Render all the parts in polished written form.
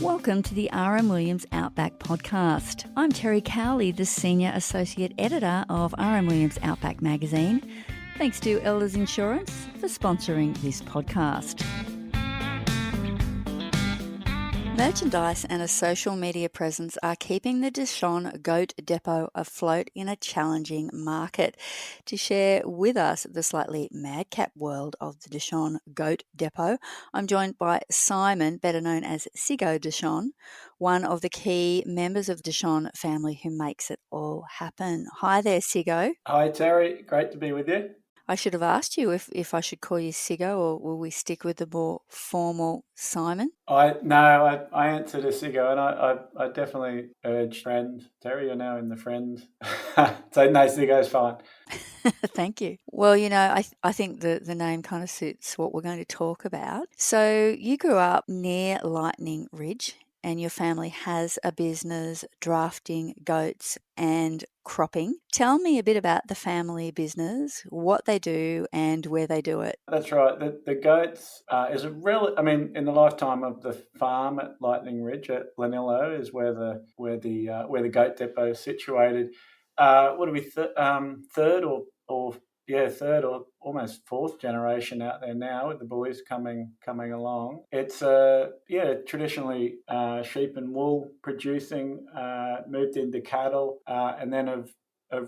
Welcome to the R.M.Williams Outback podcast. I'm Terry Cowley, the Senior Associate Editor of R.M.Williams Outback magazine. Thanks to Elders Insurance for sponsoring this podcast. Merchandise and a social media presence are keeping the Deshon Goat Depot afloat in a challenging market. To share with us the slightly madcap world of the Deshon Goat Depot, I'm joined by Simon, better known as Siggo Deshon, one of the key members of the Deshon family who makes it all happen. Hi there, Siggo. Hi, Terry. Great to be with you. I should have asked you if I should call you Siggo, or will we stick with the more formal Simon? I answered a Siggo, and I definitely urge friend. Terry, you're now in the friend. So no, Siggo's fine. Thank you. Well, I think the name kind of suits what we're going to talk about. So you grew up near Lightning Ridge, and your family has a business drafting goats and cropping. Tell me a bit about the family business, what they do and where they do it. That's right. The goats is in the lifetime of the farm at Lightning Ridge at Glenillo is where the goat depot is situated. What are we third or almost fourth generation out there now with the boys coming along. It's traditionally sheep and wool producing, moved into cattle, and then of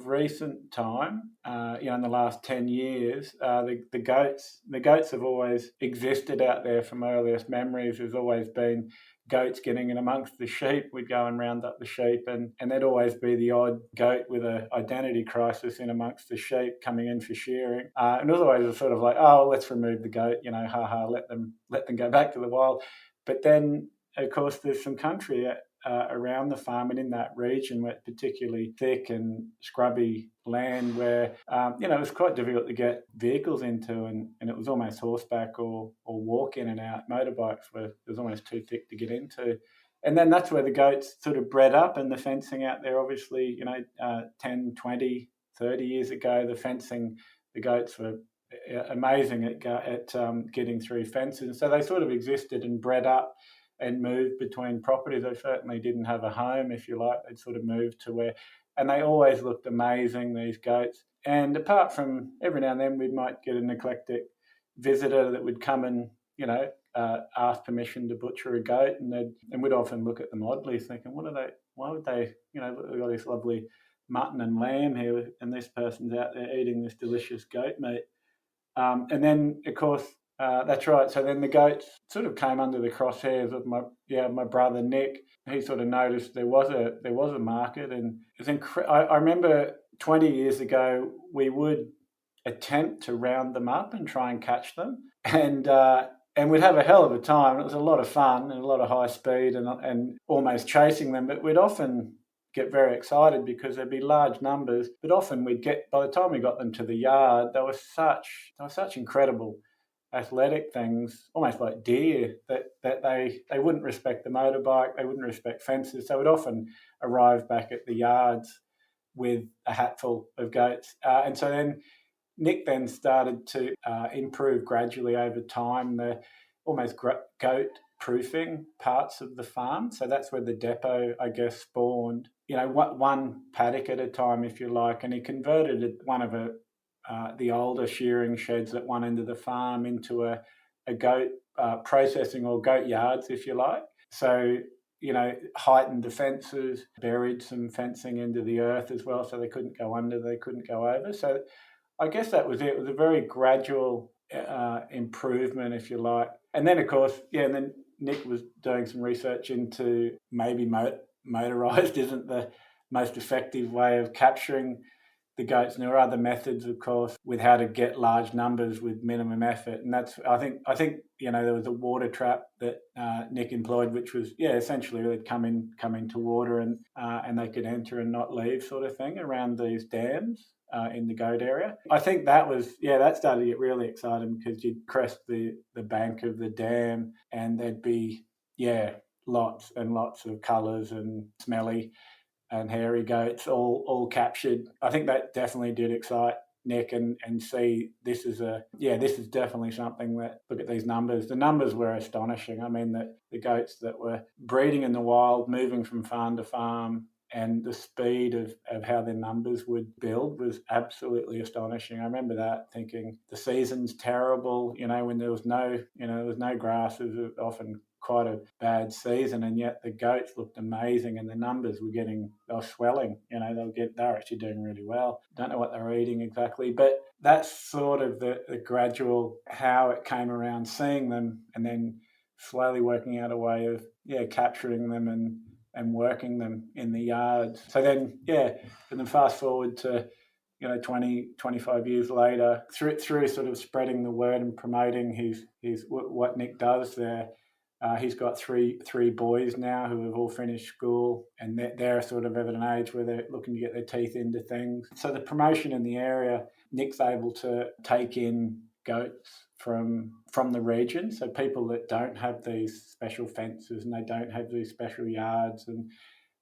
recent time, in the last 10 years, the goats have always existed out there from earliest memories. There's always been goats getting in amongst the sheep. We'd go and round up the sheep, and there'd always be the odd goat with an identity crisis in amongst the sheep coming in for shearing. And it was always a sort of like, oh, let's remove the goat, let them go back to the wild. But then, of course, there's some country around the farm and in that region where it's particularly thick and scrubby land where, it was quite difficult to get vehicles into, and it was almost horseback or walk in and out. Motorbikes it was almost too thick to get into. And then that's where the goats sort of bred up, and the fencing out there, obviously, 10, 20, 30 years ago, the goats were amazing at getting through fences. So they sort of existed and bred up and moved between properties. They certainly didn't have a home, if you like. They'd sort of moved to where, and they always looked amazing, these goats. And apart from every now and then, we might get an eclectic visitor that would come and, ask permission to butcher a goat, and we'd often look at them oddly, thinking, why would they, we've got this lovely mutton and lamb here, and this person's out there eating this delicious goat meat. And then, of course, that's right. So then the goats sort of came under the crosshairs of my brother Nick. He sort of noticed there was a market, and I remember 20 years ago we would attempt to round them up and try and catch them, and we'd have a hell of a time. It was a lot of fun and a lot of high speed and almost chasing them, but we'd often get very excited because there'd be large numbers. But often by the time we got them to the yard, they were such incredible athletic things, almost like deer, that they wouldn't respect the motorbike, they wouldn't respect fences. So we'd often arrive back at the yards with a hatful of goats. And so then Nick then started to improve gradually over time the almost goat proofing parts of the farm. So that's where the depot, I guess, spawned, one paddock at a time, if you like, and he converted one of the older shearing sheds at one end of the farm into a goat processing, or goat yards, if you like. So, heightened the fences, buried some fencing into the earth as well, so they couldn't go under, they couldn't go over. So I guess that was it. It was a very gradual improvement, if you like. And then, of course, and then Nick was doing some research into maybe motorised isn't the most effective way of capturing the goats, and there are other methods, of course, with how to get large numbers with minimum effort. And that's, I think, there was a water trap that Nick employed, which was, essentially they'd come into water and they could enter and not leave, sort of thing, around these dams in the goat area. I think that started to get really exciting because you'd crest the bank of the dam and there'd be, lots and lots of colours and smelly and hairy goats all captured. I think that definitely did excite Nick, and see this is definitely something that, look at these numbers. The numbers were astonishing. I mean, the goats that were breeding in the wild, moving from farm to farm, and the speed of how their numbers would build was absolutely astonishing. I remember that, thinking the season's terrible, when there was no grass. It was often quite a bad season, and yet the goats looked amazing, and the numbers they were swelling. They're actually doing really well. Don't know what they're eating exactly, but that's sort of the gradual how it came around, seeing them, and then slowly working out a way of capturing them and working them in the yards. So then, and then fast forward to 20, 25 years later, through sort of spreading the word and promoting his what Nick does there. He's got three boys now who have all finished school, and they're sort of at an age where they're looking to get their teeth into things. So the promotion in the area, Nick's able to take in goats from the region, so people that don't have these special fences and they don't have these special yards,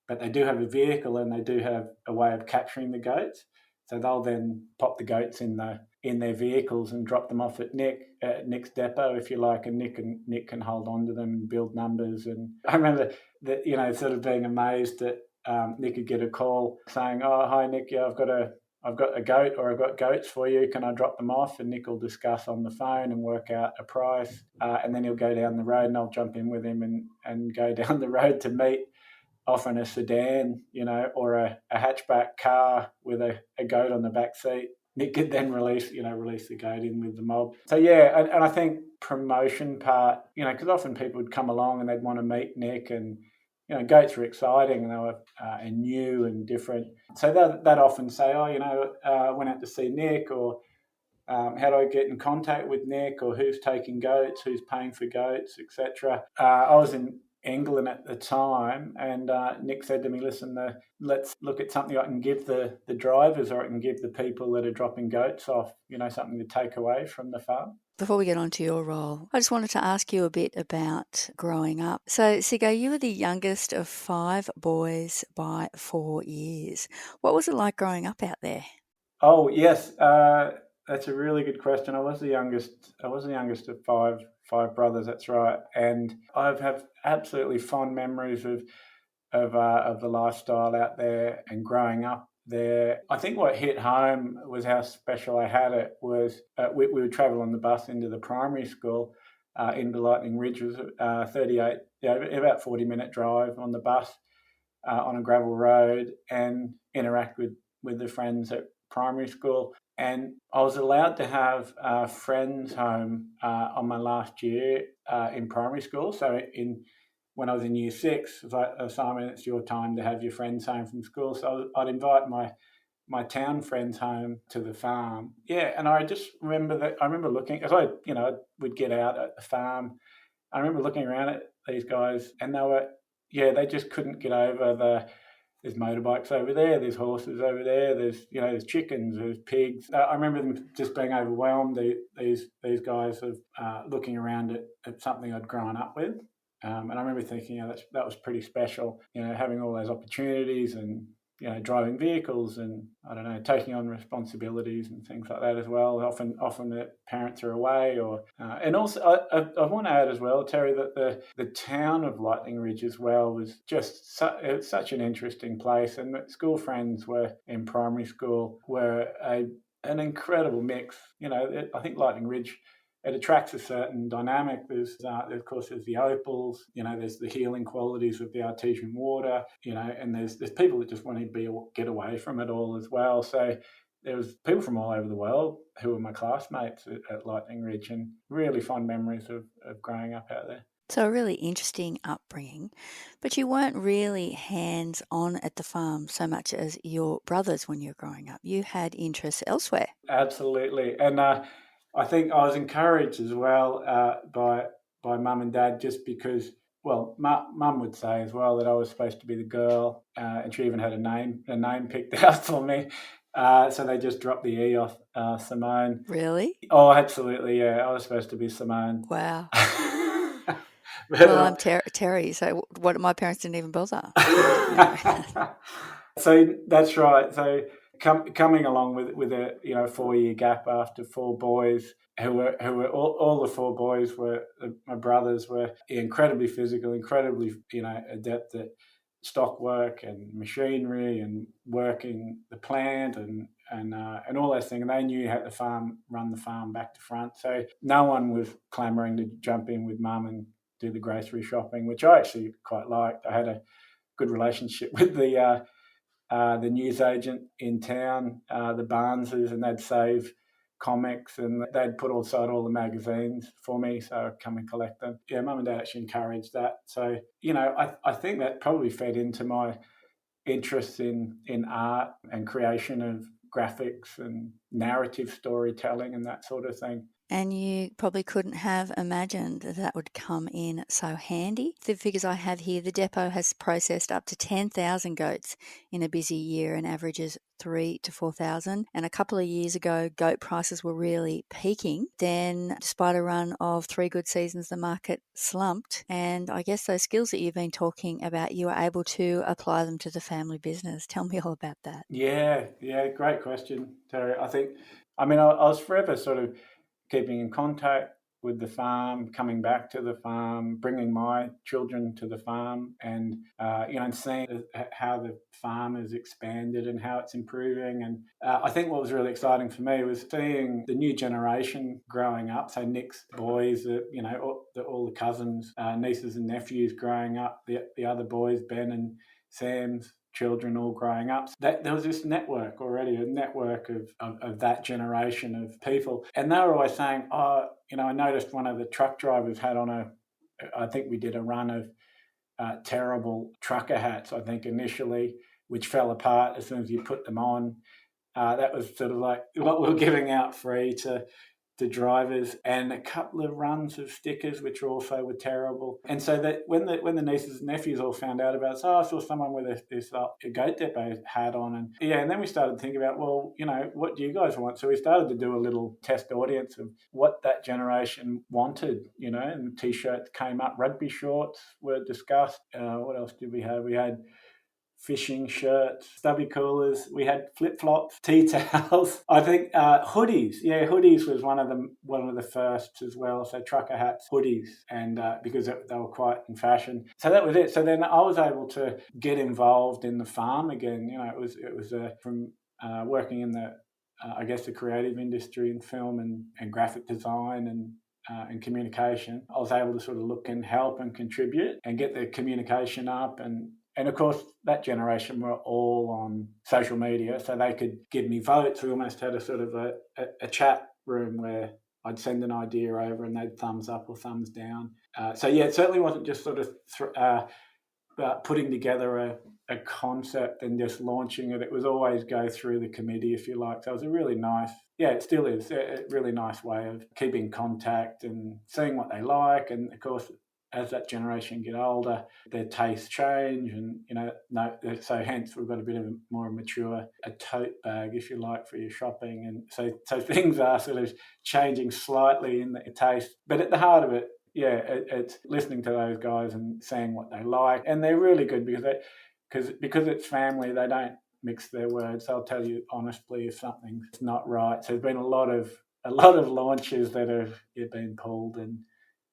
but they do have a vehicle and they do have a way of capturing the goats. So they'll then pop the goats in their vehicles and drop them off at Nick's depot, if you like, and Nick can hold on to them and build numbers. And I remember that, sort of being amazed that Nick could get a call saying, "Oh, hi Nick, yeah, I've got a goat, or I've got goats for you. Can I drop them off?" And Nick will discuss on the phone and work out a price, and then he'll go down the road, and I'll jump in with him and go down the road to meet. Often a sedan, or a hatchback car with a goat on the back seat. Nick could then release the goat in with the mob. So and I think promotion part, because often people would come along and they'd want to meet Nick, and goats were exciting and they were and new and different. So they'd often say, "Oh, I went out to see Nick," or how do I get in contact with Nick, or who's taking goats, who's paying for goats, etc. I was in England at the time, and Nick said to me, "Listen, let's look at something I can give the drivers, or I can give the people that are dropping goats off, something to take away from the farm." Before we get on to your role, I just wanted to ask you a bit about growing up. So, Siggo, you were the youngest of 5 boys by 4 years. What was it like growing up out there? Oh, yes. That's a really good question. I was the youngest of five brothers. That's right, and I have absolutely fond memories of the lifestyle out there and growing up there. I think what hit home was how special I had it. Was we would travel on the bus into the primary school into Lightning Ridge. It was 38, about 40-minute drive on the bus on a gravel road, and interact with the friends at primary school. And I was allowed to have friends home on my last year in primary school. So when I was in year 6, it was like, "Simon, it's your time to have your friends home from school." So I'd invite my town friends home to the farm. Yeah, and I just remember that. I remember looking, as would get out at the farm. I remember looking around at these guys, and they just couldn't get over there's motorbikes over there, there's horses over there, there's chickens, there's pigs. I remember them just being overwhelmed, these guys, of looking around at something I'd grown up with. And I remember thinking, that was pretty special, having all those opportunities and, driving vehicles and, I don't know, taking on responsibilities and things like that as well. Often the parents are away, and also I want to add as well, Terry, that the town of Lightning Ridge as well was just such an interesting place, and school friends were in primary school were an incredible mix. I think Lightning Ridge, it attracts a certain dynamic. There's of course there's the opals, there's the healing qualities of the artesian water, and there's people that just want to get away from it all as well. So there was people from all over the world who were my classmates at Lightning Ridge, and really fond memories of growing up out there. So a really interesting upbringing, but you weren't really hands-on at the farm so much as your brothers when you were growing up. You had interests elsewhere. Absolutely, and I think I was encouraged as well by mum and dad, just because, well, mum would say as well that I was supposed to be the girl, and she even had a name picked out for me. So they just dropped the E off Simone. Really? Oh, absolutely, yeah. I was supposed to be Simone. Wow. But, Well, I'm Terry, so what? My parents didn't even bother. So that's right. So coming along with a 4-year gap after four boys who were all the four boys were my brothers were incredibly physical, incredibly adept at stock work and machinery and working the plant and all those things. And they knew how to run the farm back to front. So no one was clamouring to jump in with mum and do the grocery shopping, which I actually quite liked. I had a good relationship with the newsagent in town, the Barneses, and they'd save comics and they'd put aside all the magazines for me, so I'd come and collect them. Yeah, mum and dad actually encouraged that. So, I think that probably fed into my interest in art and creation of graphics and narrative storytelling and that sort of thing. And you probably couldn't have imagined that would come in so handy. The figures I have here, the depot has processed up to 10,000 goats in a busy year and averages 3 to 4,000. And a couple of years ago, goat prices were really peaking. Then, despite a run of 3 good seasons, the market slumped. And I guess those skills that you've been talking about, you were able to apply them to the family business. Tell me all about that. Yeah, great question, Terry. I was forever sort of keeping in contact with the farm, coming back to the farm, bringing my children to the farm, and and seeing how the farm has expanded and how it's improving. And I think what was really exciting for me was seeing the new generation growing up. So Nick's boys, all the cousins, nieces and nephews growing up, the other boys, Ben and Sam's children all growing up. That there was this network already, a network of that generation of people. And they were always saying, I noticed one of the truck drivers had on I think we did a run of terrible trucker hats, I think initially, which fell apart as soon as you put them on. That was sort of like what we were giving out free to drivers, and a couple of runs of stickers which also were terrible. And so that when the nieces and nephews all found out about it, I saw someone with this Goat Depot hat on, and then we started thinking about, well, what do you guys want? So we started to do a little test audience of what that generation wanted, and t-shirts came up, rugby shorts were discussed. What else did we have? We had fishing shirts, stubby coolers. We had flip-flops, tea towels. I think hoodies. Yeah, hoodies was one of the first as well. So trucker hats, hoodies, and because they were quite in fashion. So that was it. So then I was able to get involved in the farm again. It was from working in the I guess the creative industry in film and graphic design and communication. I was able to sort of look and help and contribute and get the communication up. And of course, that generation were all on social media, so they could give me votes. We almost had a sort of a chat room where I'd send an idea over and they'd thumbs up or thumbs down. So it certainly wasn't just sort of putting together a concept and just launching it. It was always go through the committee, if you like. So it was a really nice, it still is a really nice way of keeping contact and seeing what they like. And of course, as that generation get older, their tastes change, and so hence we've got a bit of a more mature, a tote bag, if you like, for your shopping, and so things are sort of changing slightly in the taste, but at the heart of it, it's listening to those guys and seeing what they like, and they're really good because it's family. They don't mix their words. They'll tell you honestly if something's not right. So there's been a lot of launches that have been pulled and.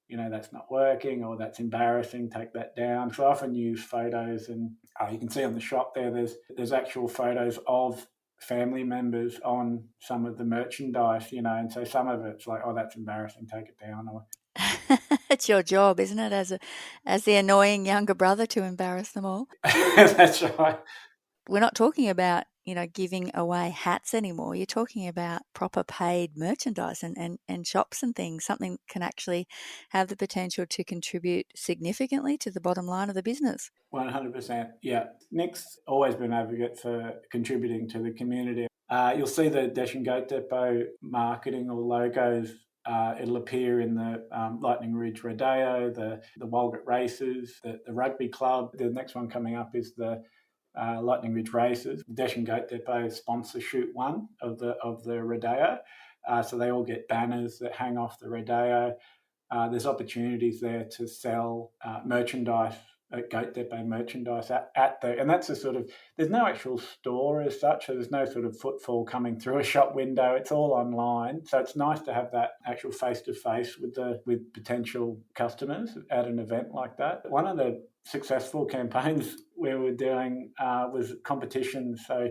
That's not working or that's embarrassing, take that down. So I often use photos, and you can see on the shop there's actual photos of family members on some of the merchandise, and so some of it's like, oh, that's embarrassing, take it down. Or It's your job, isn't it, as the annoying younger brother, to embarrass them all? That's right. We're not talking about, giving away hats anymore. You're talking about proper paid merchandise and shops and things, something that can actually have the potential to contribute significantly to the bottom line of the business. 100%. Yeah. Nick's always been an advocate for contributing to the community. You'll see the Deshon Goat Depot marketing or logos. It'll appear in the Lightning Ridge Rodeo, the Walgett Races, the rugby club. The next one coming up is the Lightning Ridge Races. Deshon Goat Depot sponsor shoot one of the rodeo, so they all get banners that hang off the rodeo. There's opportunities there to sell merchandise Goat Depot merchandise at the, and that's a sort of, there's no actual store as such, so there's no sort of footfall coming through a shop window. It's all online, so it's nice to have that actual face to face with potential customers at an event like that. One of the successful campaigns we were doing was competitions, so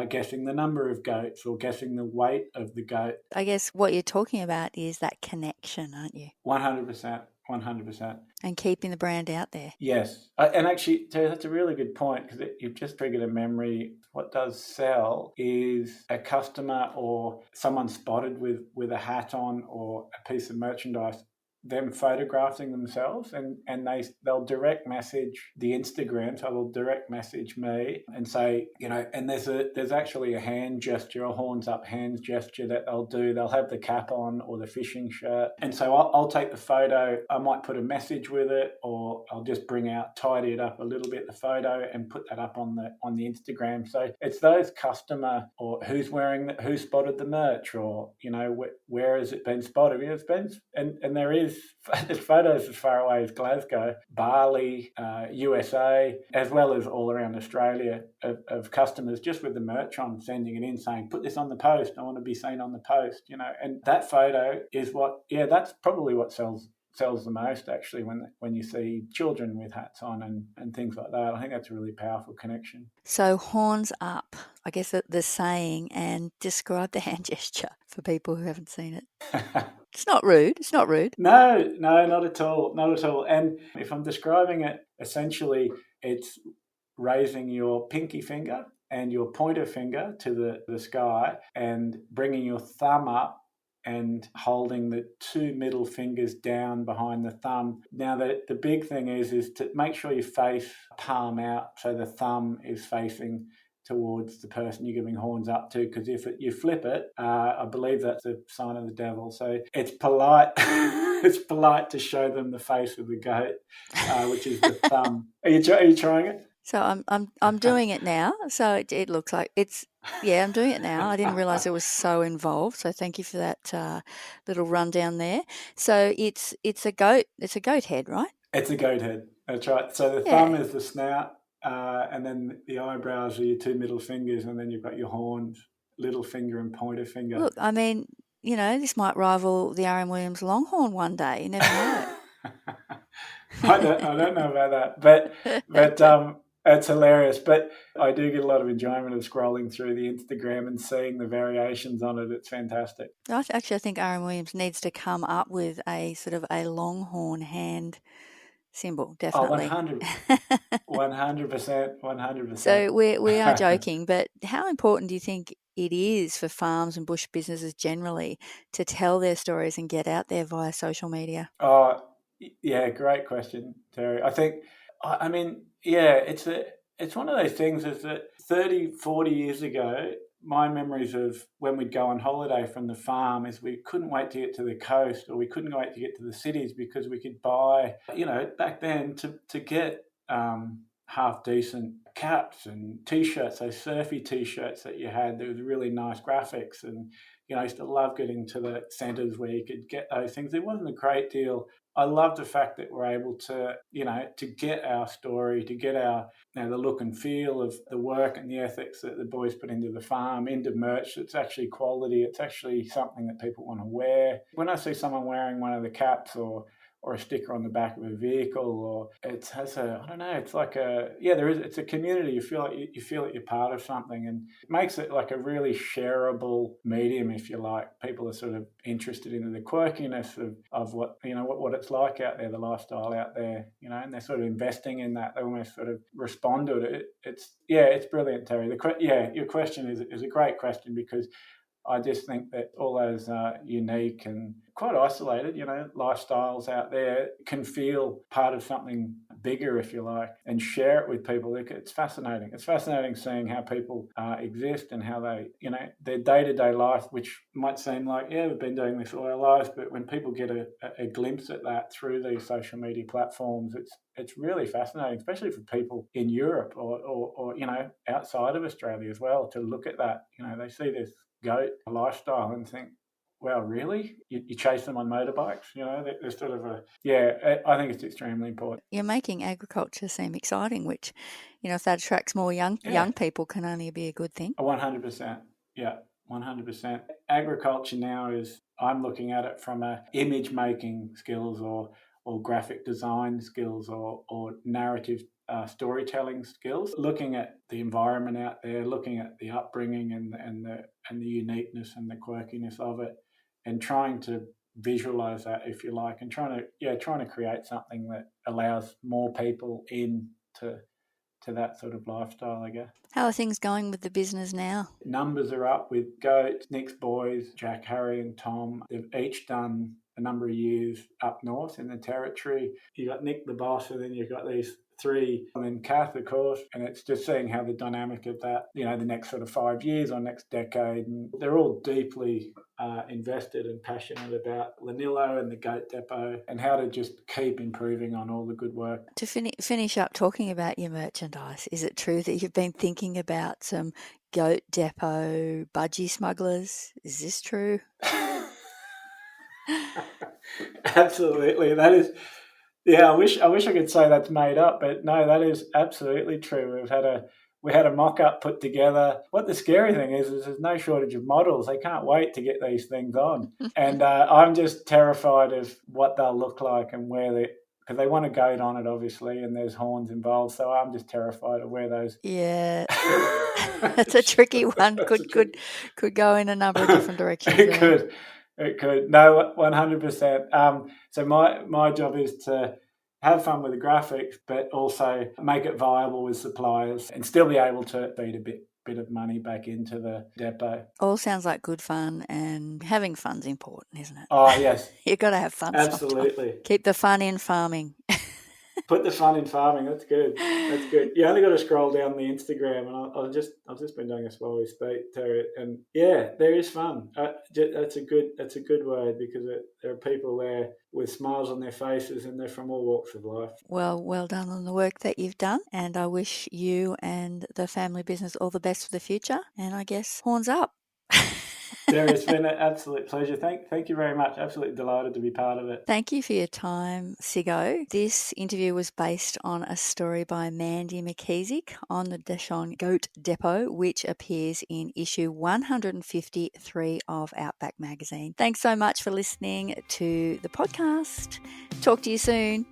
guessing the number of goats or guessing the weight of the goat. I guess what you're talking about is that connection, aren't you? 100%. 100%. And keeping the brand out there. Yes. And actually, Terry, that's a really good point, because you've just triggered a memory. What does sell is a customer or someone spotted with a hat on or a piece of merchandise, them photographing themselves, and they'll direct message the Instagram, so they'll direct message me and say, and there's actually a hand gesture, a horns up hands gesture that they'll do. They'll have the cap on or the fishing shirt, and so I'll take the photo. I might put a message with it, or I'll just tidy it up a little bit, the photo, and put that up on the Instagram. So it's those customer, or who spotted the merch, or where has it been spotted? It's been, and there's photos as far away as Glasgow, Bali, USA, as well as all around Australia, of customers just with the merch on, sending it in, saying, put this on the post, I want to be seen on the post, and that photo is that's probably what sells the most, actually, when you see children with hats on and things like that. I think that's a really powerful connection. So horns up, I guess the saying, and describe the hand gesture for people who haven't seen it. It's not rude. It's not rude. No, not at all. Not at all. And if I'm describing it, essentially, it's raising your pinky finger and your pointer finger to the sky and bringing your thumb up and holding the two middle fingers down behind the thumb. Now, the big thing is to make sure you face palm out, so the thumb is facing towards the person you're giving horns up to, because if you flip it, I believe that's a sign of the devil. So it's polite. It's polite to show them the face of the goat, which is the thumb. Are you trying it? So I'm doing it now. So it looks like it's, yeah, I'm doing it now. I didn't realise it was so involved. So thank you for that little rundown there. So it's a goat. It's a goat head, right? It's a goat head. That's right. So the thumb is the snout, and then the eyebrows are your two middle fingers, and then you've got your horns, little finger and pointer finger. Look, I mean, this might rival the R.M.Williams Longhorn one day. You never know. I don't know about that, but it's hilarious. But I do get a lot of enjoyment of scrolling through the Instagram and seeing the variations on it. It's fantastic. I think R.M.Williams needs to come up with a sort of a longhorn hand symbol, definitely. 100%. So we are joking, but how important do you think it is for farms and bush businesses generally to tell their stories and get out there via social media? Oh, yeah, great question, Terry. I think, I mean, yeah, it's one of those things, is that 30, 40 years ago, my memories of when we'd go on holiday from the farm is we couldn't wait to get to the coast, or we couldn't wait to get to the cities, because we could buy, back then to get half decent caps and T-shirts, those surfy T-shirts that you had. There was really nice graphics, and I used to love getting to the centres where you could get those things. There wasn't a great deal. I love the fact that we're able to, to get our story, to get our, the look and feel of the work and the ethics that the boys put into the farm, into merch. It's actually quality. It's actually something that people want to wear. When I see someone wearing one of the caps or a sticker on the back of a vehicle, or it has I don't know, it's like it's a community. You feel like you're part of something, and it makes it like a really shareable medium, if you like. People are sort of interested in the quirkiness of what, what it's like out there, the lifestyle out there, and they're sort of investing in that. They almost sort of respond to it. It's brilliant, Terry. Your question is a great question, because I just think that all those unique and quite isolated, lifestyles out there can feel part of something bigger, if you like, and share it with people. It's fascinating. It's fascinating seeing how people exist and how they, their day-to-day life, which might seem like, we've been doing this all our lives, but when people get a glimpse at that through these social media platforms, it's really fascinating, especially for people in Europe or outside of Australia as well, to look at that. They see this goat lifestyle and think, well, really? You chase them on motorbikes? There's sort of I think it's extremely important. You're making agriculture seem exciting, which, if that attracts more young people, can only be a good thing. 100%. Yeah, 100%. Agriculture now I'm looking at it from a image making skills or graphic design skills or narrative storytelling skills, looking at the environment out there, looking at the upbringing and the uniqueness and the quirkiness of it, and trying to visualize that, if you like, and trying to create something that allows more people to that sort of lifestyle, I guess. How are things going with the business now? Numbers are up with Goat, Nick's boys, Jack, Harry and Tom. They've each done a number of years up north in the territory. You got Nick the boss, and then you've got these three, and then Kath, of course, and it's just seeing how the dynamic of that, the next sort of 5 years or next decade, and they're all deeply invested and passionate about Lanillo and the Goat Depot and how to just keep improving on all the good work. To finish up talking about your merchandise, is it true that you've been thinking about some Goat Depot budgie smugglers? Is this true? Absolutely. That is, I wish I could say that's made up, but no, that is absolutely true. We had a mock-up put together. What the scary thing is there's no shortage of models. They can't wait to get these things on. And I'm just terrified of what they'll look like and because they want a goat on it, obviously, and there's horns involved. So I'm just terrified of where those... Yeah, that's a tricky one. Could go in a number of different directions. It could. No, 100%. So my job is to have fun with the graphics, but also make it viable with suppliers and still be able to feed a bit of money back into the depot. All sounds like good fun, and having fun's important, isn't it? Oh, yes. You've got to have fun. Absolutely. Sometimes. Keep the fun in farming. Put the fun in farming. That's good. You only got to scroll down the Instagram, and I've just been doing this while we speak, Terry. And yeah, there is fun. That's a good word, because there are people there with smiles on their faces, and they're from all walks of life. Well done on the work that you've done, and I wish you and the family business all the best for the future. And I guess horns up. Terry, it's been an absolute pleasure. Thank you very much. Absolutely delighted to be part of it. Thank you for your time, Siggo. This interview was based on a story by Mandy McKeesick on the Deshon Goat Depot, which appears in issue 153 of Outback magazine. Thanks so much for listening to the podcast. Talk to you soon.